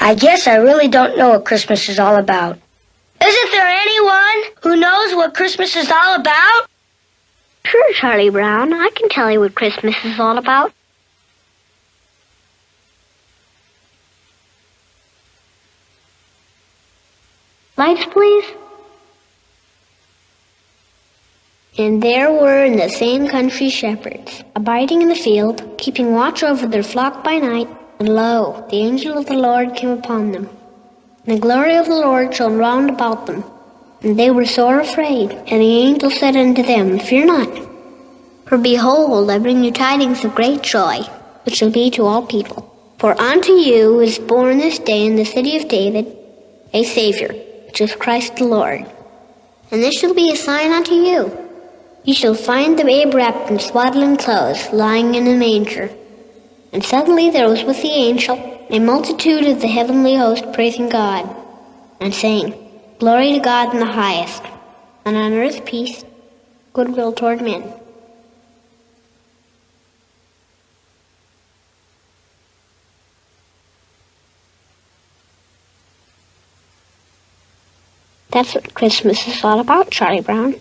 I guess I really don't know what Christmas is all about. Isn't there anyone who knows what Christmas is all about? Sure, Charlie Brown. I can tell you what Christmas is all about. Lights, please. And there were in the same country shepherds, abiding in the field, keeping watch over their flock by night. And lo, the angel of the Lord came upon them. And the glory of the Lord shone round about them. And they were sore afraid. And the angel said unto them, Fear not. For behold, I bring you tidings of great joy, which shall be to all people. For unto you is born this day in the city of David a Savior, which is Christ the Lord. And this shall be a sign unto you. You shall find the babe wrapped in swaddling clothes, lying in a manger. And suddenly there was with the angel a multitude of the heavenly host praising God, and saying, Glory to God in the highest, and on earth peace, goodwill toward men. That's what Christmas is all about, Charlie Brown.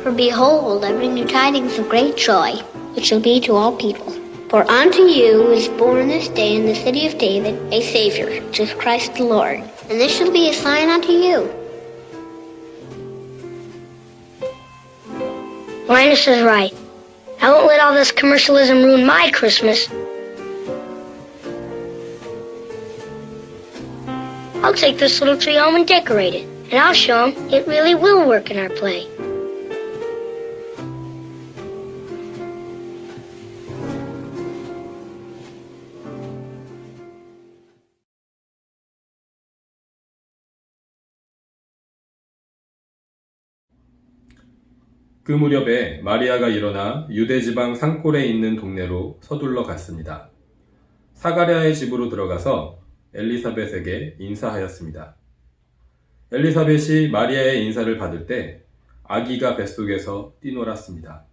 For behold, I bring you tidings of great joy, which shall be to all people. For unto you is born this day in the city of David a Savior, which is Christ the Lord. And this shall be a sign unto you. Linus is right. I won't let all this commercialism ruin my Christmas. I'll take this little tree home and decorate it, and I'll show them it really will work in our play. 그 무렵에 마리아가 일어나 유대지방 산골에 있는 동네로 서둘러 갔습니다. 사가랴의 집으로 들어가서 엘리사벳에게 인사하였습니다. 엘리사벳이 마리아의 인사를 받을 때 아기가 뱃속에서 뛰놀았습니다.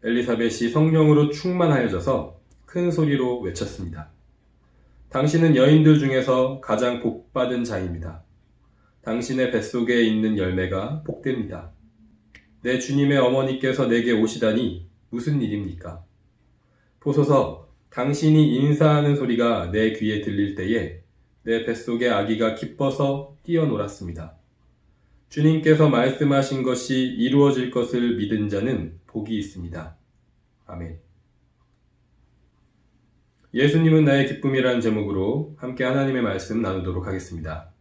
엘리사벳이 성령으로 충만하여져서 큰 소리로 외쳤습니다. 당신은 여인들 중에서 가장 복받은 자입니다. 당신의 뱃속에 있는 열매가 복됩니다. 내 주님의 어머니께서 내게 오시다니 무슨 일입니까? 보소서, 당신이 인사하는 소리가 내 귀에 들릴 때에 내 뱃속의 아기가 기뻐서 뛰어놀았습니다. 주님께서 말씀하신 것이 이루어질 것을 믿은 자는 복이 있습니다. 아멘. 예수님은 나의 기쁨이라는 제목으로 함께 하나님의 말씀 나누도록 하겠습니다.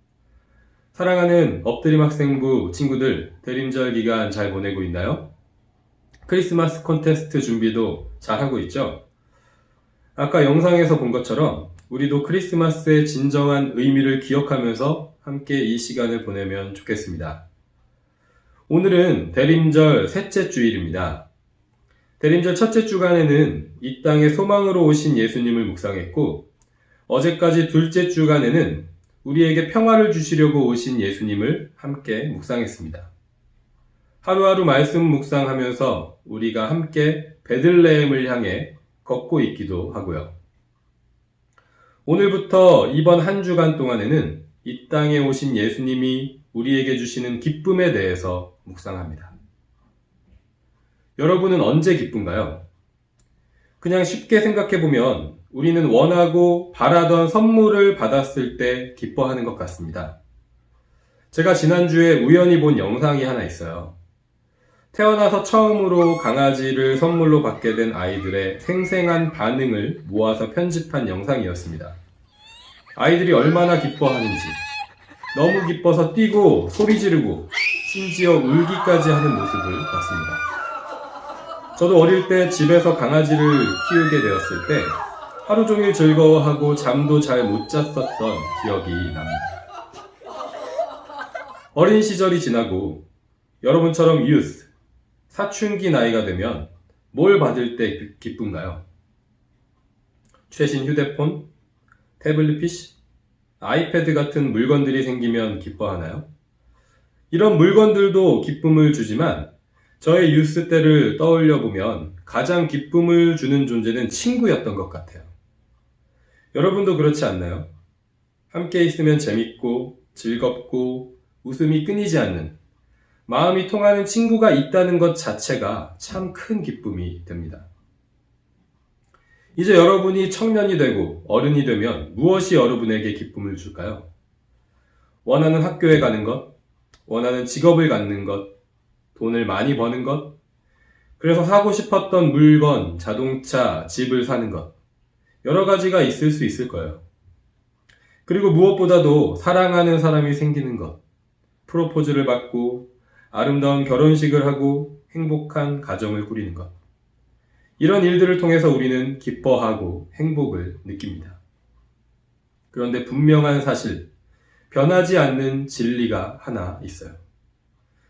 사랑하는 엎드림 학생부 친구들, 대림절 기간 잘 보내고 있나요? 크리스마스 콘테스트 준비도 잘하고 있죠? 아까 영상에서 본 것처럼 우리도 크리스마스의 진정한 의미를 기억하면서 함께 이 시간을 보내면 좋겠습니다. 오늘은 대림절 셋째 주일입니다. 대림절 첫째 주간에는 이 땅에 소망으로 오신 예수님을 묵상했고, 어제까지 둘째 주간에는 우리에게 평화를 주시려고 오신 예수님을 함께 묵상했습니다. 하루하루 말씀 묵상하면서 우리가 함께 베들레헴을 향해 걷고 있기도 하고요. 오늘부터 이번 한 주간 동안에는 이 땅에 오신 예수님이 우리에게 주시는 기쁨에 대해서 묵상합니다. 여러분은 언제 기쁜가요? 그냥 쉽게 생각해보면 우리는 원하고 바라던 선물을 받았을 때 기뻐하는 것 같습니다. 제가 지난주에 우연히 본 영상이 하나 있어요. 태어나서 처음으로 강아지를 선물로 받게 된 아이들의 생생한 반응을 모아서 편집한 영상이었습니다. 아이들이 얼마나 기뻐하는지, 너무 기뻐서 뛰고 소리 지르고 심지어 울기까지 하는 모습을 봤습니다. 저도 어릴 때 집에서 강아지를 키우게 되었을 때 하루 종일 즐거워하고 잠도 잘 못 잤었던 기억이 납니다. 어린 시절이 지나고 여러분처럼 유스, 사춘기 나이가 되면 뭘 받을 때 기쁜가요? 최신 휴대폰, 태블릿 PC, 아이패드 같은 물건들이 생기면 기뻐하나요? 이런 물건들도 기쁨을 주지만 저의 유스 때를 떠올려 보면 가장 기쁨을 주는 존재는 친구였던 것 같아요. 여러분도 그렇지 않나요? 함께 있으면 재밌고 즐겁고 웃음이 끊이지 않는 마음이 통하는 친구가 있다는 것 자체가 참 큰 기쁨이 됩니다. 이제 여러분이 청년이 되고 어른이 되면 무엇이 여러분에게 기쁨을 줄까요? 원하는 학교에 가는 것, 원하는 직업을 갖는 것, 돈을 많이 버는 것, 그래서 사고 싶었던 물건, 자동차, 집을 사는 것, 여러 가지가 있을 수 있을 거예요. 그리고 무엇보다도 사랑하는 사람이 생기는 것, 프로포즈를 받고 아름다운 결혼식을 하고 행복한 가정을 꾸리는 것. 이런 일들을 통해서 우리는 기뻐하고 행복을 느낍니다. 그런데 분명한 사실, 변하지 않는 진리가 하나 있어요.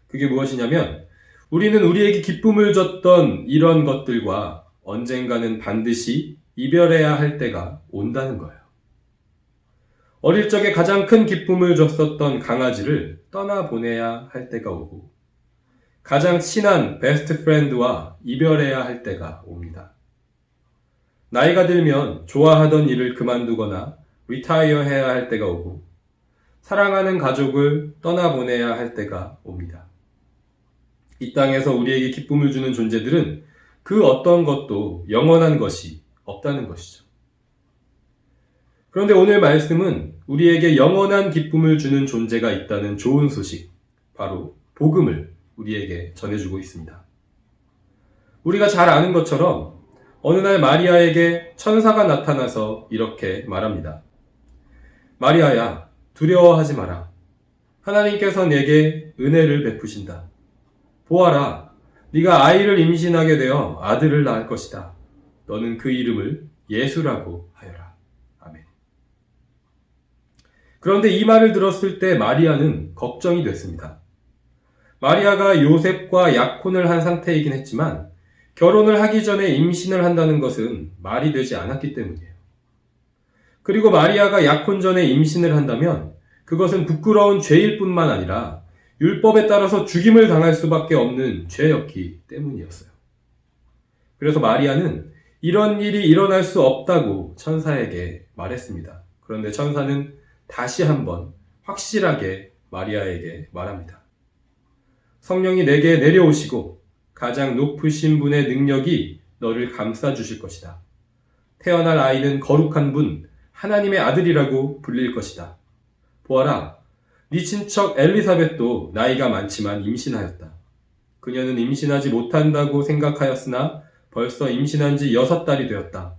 그게 무엇이냐면 우리는 우리에게 기쁨을 줬던 이런 것들과 언젠가는 반드시 이별해야 할 때가 온다는 거예요. 어릴 적에 가장 큰 기쁨을 줬었던 강아지를 떠나보내야 할 때가 오고 가장 친한 베스트 프렌드와 이별해야 할 때가 옵니다. 나이가 들면 좋아하던 일을 그만두거나 리타이어 해야 할 때가 오고 사랑하는 가족을 떠나보내야 할 때가 옵니다. 이 땅에서 우리에게 기쁨을 주는 존재들은 그 어떤 것도 영원한 것이 없다는 것이죠. 그런데 오늘 말씀은 우리에게 영원한 기쁨을 주는 존재가 있다는 좋은 소식, 바로 복음을 우리에게 전해주고 있습니다. 우리가 잘 아는 것처럼 어느 날 마리아에게 천사가 나타나서 이렇게 말합니다. 마리아야, 두려워하지 마라. 하나님께서 내게 은혜를 베푸신다. 보아라, 네가 아이를 임신하게 되어 아들을 낳을 것이다. 너는 그 이름을 예수라고 하여라. 아멘. 그런데 이 말을 들었을 때 마리아는 걱정이 됐습니다. 마리아가 요셉과 약혼을 한 상태이긴 했지만 결혼을 하기 전에 임신을 한다는 것은 말이 되지 않았기 때문이에요. 그리고 마리아가 약혼 전에 임신을 한다면 그것은 부끄러운 죄일 뿐만 아니라 율법에 따라서 죽임을 당할 수밖에 없는 죄였기 때문이었어요. 그래서 마리아는 이런 일이 일어날 수 없다고 천사에게 말했습니다. 그런데 천사는 다시 한번 확실하게 마리아에게 말합니다. 성령이 내게 내려오시고 가장 높으신 분의 능력이 너를 감싸주실 것이다. 태어날 아이는 거룩한 분, 하나님의 아들이라고 불릴 것이다. 보아라, 네 친척 엘리사벳도 나이가 많지만 임신하였다. 그녀는 임신하지 못한다고 생각하였으나 벌써 임신한 지 6달이 되었다.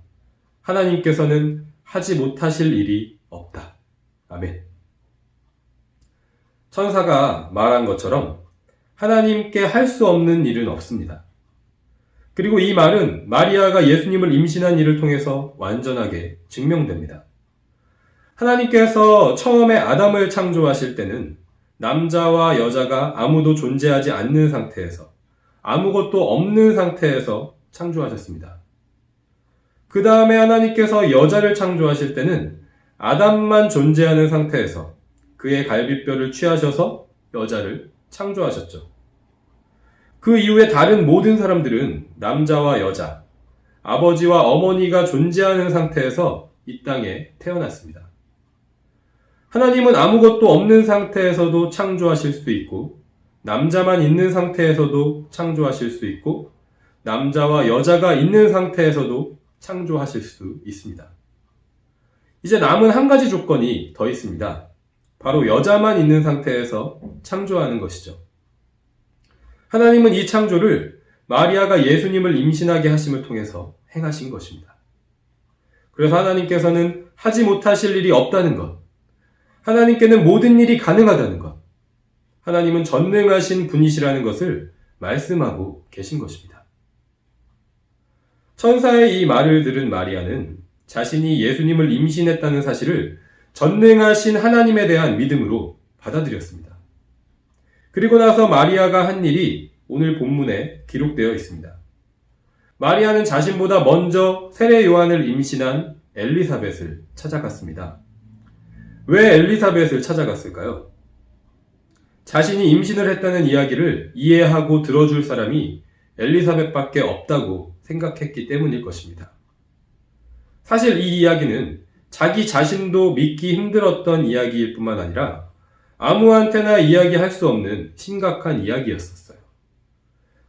하나님께서는 하지 못하실 일이 없다. 아멘. 천사가 말한 것처럼 하나님께 할 수 없는 일은 없습니다. 그리고 이 말은 마리아가 예수님을 임신한 일을 통해서 완전하게 증명됩니다. 하나님께서 처음에 아담을 창조하실 때는 남자와 여자가 아무도 존재하지 않는 상태에서 아무것도 없는 상태에서 창조하셨습니다. 그 다음에 하나님께서 여자를 창조하실 때는 아담만 존재하는 상태에서 그의 갈비뼈를 취하셔서 여자를 창조하셨죠. 그 이후에 다른 모든 사람들은 남자와 여자, 아버지와 어머니가 존재하는 상태에서 이 땅에 태어났습니다. 하나님은 아무것도 없는 상태에서도 창조하실 수 있고 남자만 있는 상태에서도 창조하실 수 있고 남자와 여자가 있는 상태에서도 창조하실 수 있습니다. 이제 남은 한 가지 조건이 더 있습니다. 바로 여자만 있는 상태에서 창조하는 것이죠. 하나님은 이 창조를 마리아가 예수님을 임신하게 하심을 통해서 행하신 것입니다. 그래서 하나님께서는 하지 못하실 일이 없다는 것, 하나님께는 모든 일이 가능하다는 것, 하나님은 전능하신 분이시라는 것을 말씀하고 계신 것입니다. 천사의 이 말을 들은 마리아는 자신이 예수님을 임신했다는 사실을 전능하신 하나님에 대한 믿음으로 받아들였습니다. 그리고 나서 마리아가 한 일이 오늘 본문에 기록되어 있습니다. 마리아는 자신보다 먼저 세례 요한을 임신한 엘리사벳을 찾아갔습니다. 왜 엘리사벳을 찾아갔을까요? 자신이 임신을 했다는 이야기를 이해하고 들어줄 사람이 엘리사벳밖에 없다고 생각했기 때문일 것입니다. 사실 이 이야기는 자기 자신도 믿기 힘들었던 이야기일 뿐만 아니라 아무한테나 이야기할 수 없는 심각한 이야기였었어요.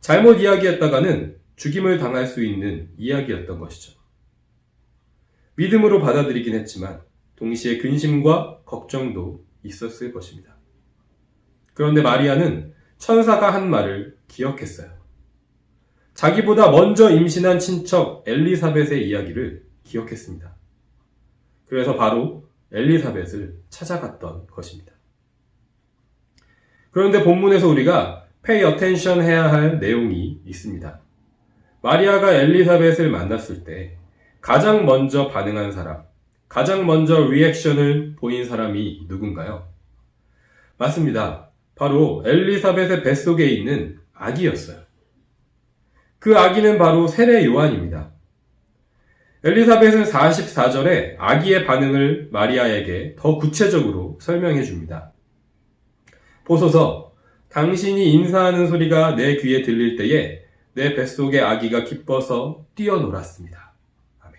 잘못 이야기했다가는 죽임을 당할 수 있는 이야기였던 것이죠. 믿음으로 받아들이긴 했지만 동시에 근심과 걱정도 있었을 것입니다. 그런데 마리아는 천사가 한 말을 기억했어요. 자기보다 먼저 임신한 친척 엘리사벳의 이야기를 기억했습니다. 그래서 바로 엘리사벳을 찾아갔던 것입니다. 그런데 본문에서 우리가 pay attention 해야 할 내용이 있습니다. 마리아가 엘리사벳을 만났을 때 가장 먼저 반응한 사람, 가장 먼저 리액션을 보인 사람이 누군가요? 맞습니다. 바로 엘리사벳의 뱃속에 있는 아기였어요. 그 아기는 바로 세례 요한입니다. 엘리사벳은 44절에 아기의 반응을 마리아에게 더 구체적으로 설명해 줍니다. 보소서, 당신이 인사하는 소리가 내 귀에 들릴 때에 내 뱃속의 아기가 기뻐서 뛰어놀았습니다. 아멘.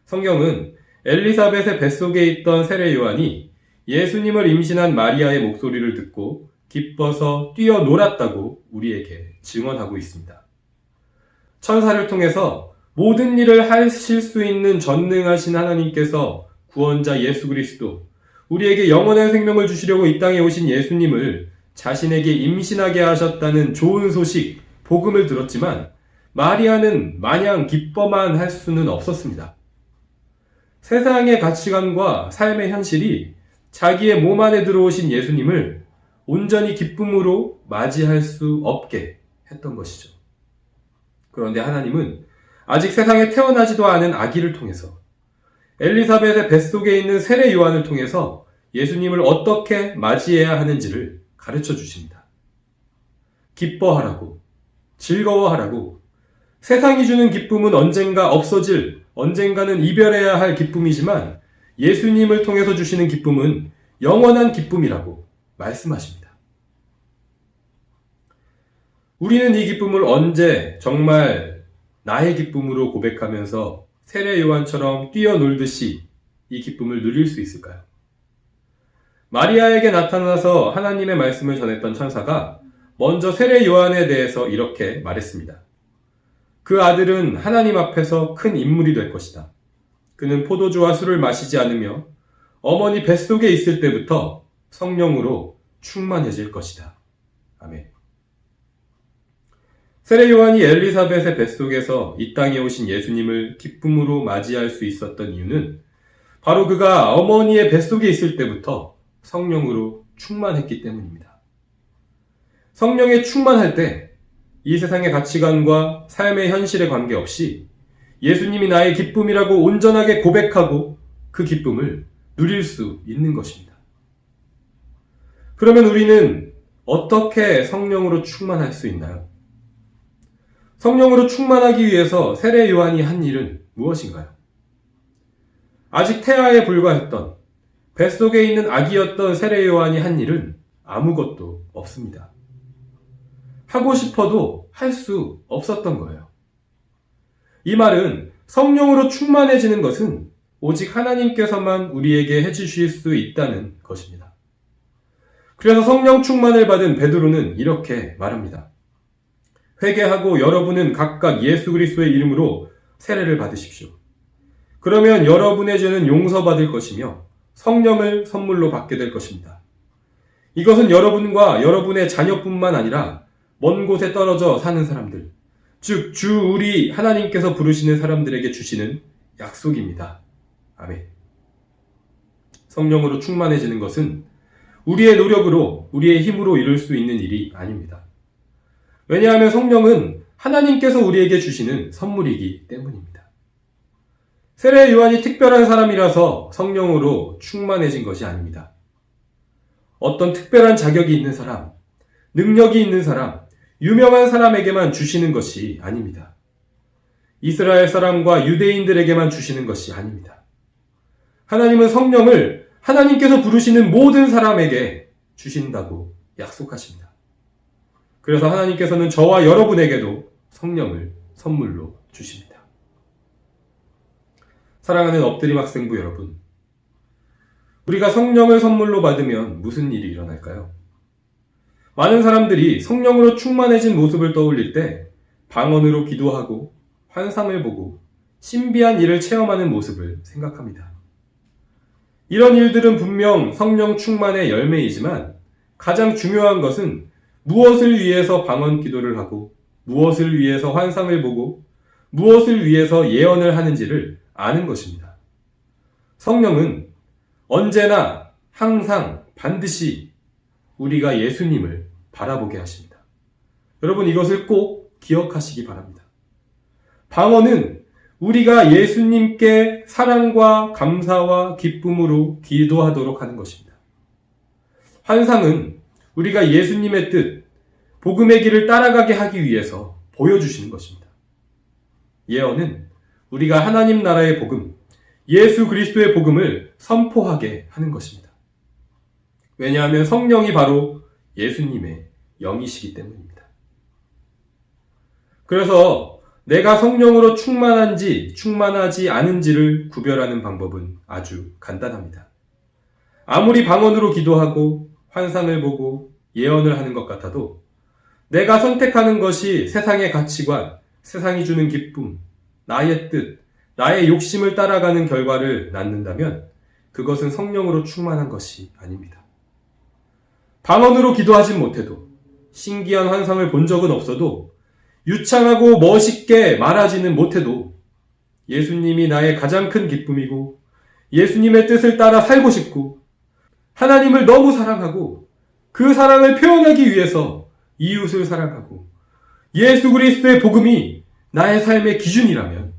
성경은 엘리사벳의 뱃속에 있던 세례 요한이 예수님을 임신한 마리아의 목소리를 듣고 기뻐서 뛰어놀았다고 우리에게 증언하고 있습니다. 천사를 통해서 모든 일을 하실 수 있는 전능하신 하나님께서 구원자 예수 그리스도, 우리에게 영원한 생명을 주시려고 이 땅에 오신 예수님을 자신에게 임신하게 하셨다는 좋은 소식, 복음을 들었지만 마리아는 마냥 기뻐만 할 수는 없었습니다. 세상의 가치관과 삶의 현실이 자기의 몸 안에 들어오신 예수님을 온전히 기쁨으로 맞이할 수 없게 했던 것이죠. 그런데 하나님은 아직 세상에 태어나지도 않은 아기를 통해서 엘리사벳의 뱃속에 있는 세례 요한을 통해서 예수님을 어떻게 맞이해야 하는지를 가르쳐 주십니다. 기뻐하라고, 즐거워하라고. 세상이 주는 기쁨은 언젠가 없어질, 언젠가는 이별해야 할 기쁨이지만 예수님을 통해서 주시는 기쁨은 영원한 기쁨이라고 말씀하십니다. 우리는 이 기쁨을 언제 정말 나의 기쁨으로 고백하면서 세례 요한처럼 뛰어놀듯이 이 기쁨을 누릴 수 있을까요? 마리아에게 나타나서 하나님의 말씀을 전했던 천사가 먼저 세례 요한에 대해서 이렇게 말했습니다. 그 아들은 하나님 앞에서 큰 인물이 될 것이다. 그는 포도주와 술을 마시지 않으며 어머니 뱃속에 있을 때부터 성령으로 충만해질 것이다. 아멘. 세례 요한이 엘리사벳의 뱃속에서 이 땅에 오신 예수님을 기쁨으로 맞이할 수 있었던 이유는 바로 그가 어머니의 뱃속에 있을 때부터 성령으로 충만했기 때문입니다. 성령에 충만할 때 이 세상의 가치관과 삶의 현실에 관계없이 예수님이 나의 기쁨이라고 온전하게 고백하고 그 기쁨을 누릴 수 있는 것입니다. 그러면 우리는 어떻게 성령으로 충만할 수 있나요? 성령으로 충만하기 위해서 세례 요한이 한 일은 무엇인가요? 아직 태아에 불과했던 뱃속에 있는 아기였던 세례 요한이 한 일은 아무것도 없습니다. 하고 싶어도 할 수 없었던 거예요. 이 말은 성령으로 충만해지는 것은 오직 하나님께서만 우리에게 해주실 수 있다는 것입니다. 그래서 성령 충만을 받은 베드로는 이렇게 말합니다. 회개하고 여러분은 각각 예수 그리스도의 이름으로 세례를 받으십시오. 그러면 여러분의 죄는 용서받을 것이며 성령을 선물로 받게 될 것입니다. 이것은 여러분과 여러분의 자녀뿐만 아니라 먼 곳에 떨어져 사는 사람들, 즉 주 우리 하나님께서 부르시는 사람들에게 주시는 약속입니다. 아멘. 성령으로 충만해지는 것은 우리의 노력으로, 우리의 힘으로 이룰 수 있는 일이 아닙니다. 왜냐하면 성령은 하나님께서 우리에게 주시는 선물이기 때문입니다. 세례 요한이 특별한 사람이라서 성령으로 충만해진 것이 아닙니다. 어떤 특별한 자격이 있는 사람, 능력이 있는 사람, 유명한 사람에게만 주시는 것이 아닙니다. 이스라엘 사람과 유대인들에게만 주시는 것이 아닙니다. 하나님은 성령을 하나님께서 부르시는 모든 사람에게 주신다고 약속하십니다. 그래서 하나님께서는 저와 여러분에게도 성령을 선물로 주십니다. 사랑하는 엎드림 학생부 여러분, 우리가 성령을 선물로 받으면 무슨 일이 일어날까요? 많은 사람들이 성령으로 충만해진 모습을 떠올릴 때 방언으로 기도하고 환상을 보고 신비한 일을 체험하는 모습을 생각합니다. 이런 일들은 분명 성령 충만의 열매이지만 가장 중요한 것은 무엇을 위해서 방언 기도를 하고 무엇을 위해서 환상을 보고 무엇을 위해서 예언을 하는지를 아는 것입니다. 성령은 언제나 항상 반드시 우리가 예수님을 바라보게 하십니다. 여러분 이것을 꼭 기억하시기 바랍니다. 방언은 우리가 예수님께 사랑과 감사와 기쁨으로 기도하도록 하는 것입니다. 환상은 우리가 예수님의 뜻, 복음의 길을 따라가게 하기 위해서 보여주시는 것입니다. 예언은 우리가 하나님 나라의 복음, 예수 그리스도의 복음을 선포하게 하는 것입니다. 왜냐하면 성령이 바로 예수님의 영이시기 때문입니다. 그래서 내가 성령으로 충만한지 충만하지 않은지를 구별하는 방법은 아주 간단합니다. 아무리 방언으로 기도하고 환상을 보고 예언을 하는 것 같아도 내가 선택하는 것이 세상의 가치관, 세상이 주는 기쁨, 나의 뜻, 나의 욕심을 따라가는 결과를 낳는다면 그것은 성령으로 충만한 것이 아닙니다. 방언으로 기도하진 못해도 신기한 환상을 본 적은 없어도 유창하고 멋있게 말하지는 못해도 예수님이 나의 가장 큰 기쁨이고 예수님의 뜻을 따라 살고 싶고 하나님을 너무 사랑하고 그 사랑을 표현하기 위해서 이웃을 사랑하고 예수 그리스도의 복음이 나의 삶의 기준이라면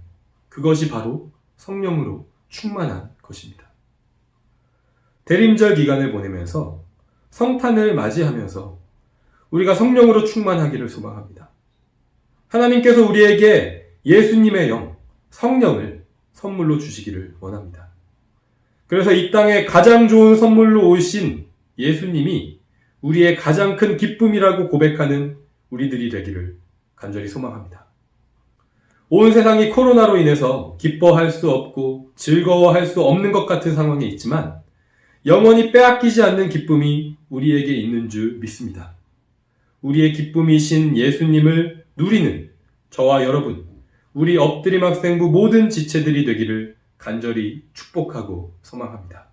그것이 바로 성령으로 충만한 것입니다. 대림절 기간을 보내면서 성탄을 맞이하면서 우리가 성령으로 충만하기를 소망합니다. 하나님께서 우리에게 예수님의 영, 성령을 선물로 주시기를 원합니다. 그래서 이 땅에 가장 좋은 선물로 오신 예수님이 우리의 가장 큰 기쁨이라고 고백하는 우리들이 되기를 간절히 소망합니다. 온 세상이 코로나로 인해서 기뻐할 수 없고 즐거워할 수 없는 것 같은 상황에 있지만 영원히 빼앗기지 않는 기쁨이 우리에게 있는 줄 믿습니다. 우리의 기쁨이신 예수님을 누리는 저와 여러분, 우리 엎드림 학생부 모든 지체들이 되기를 간절히 축복하고 소망합니다.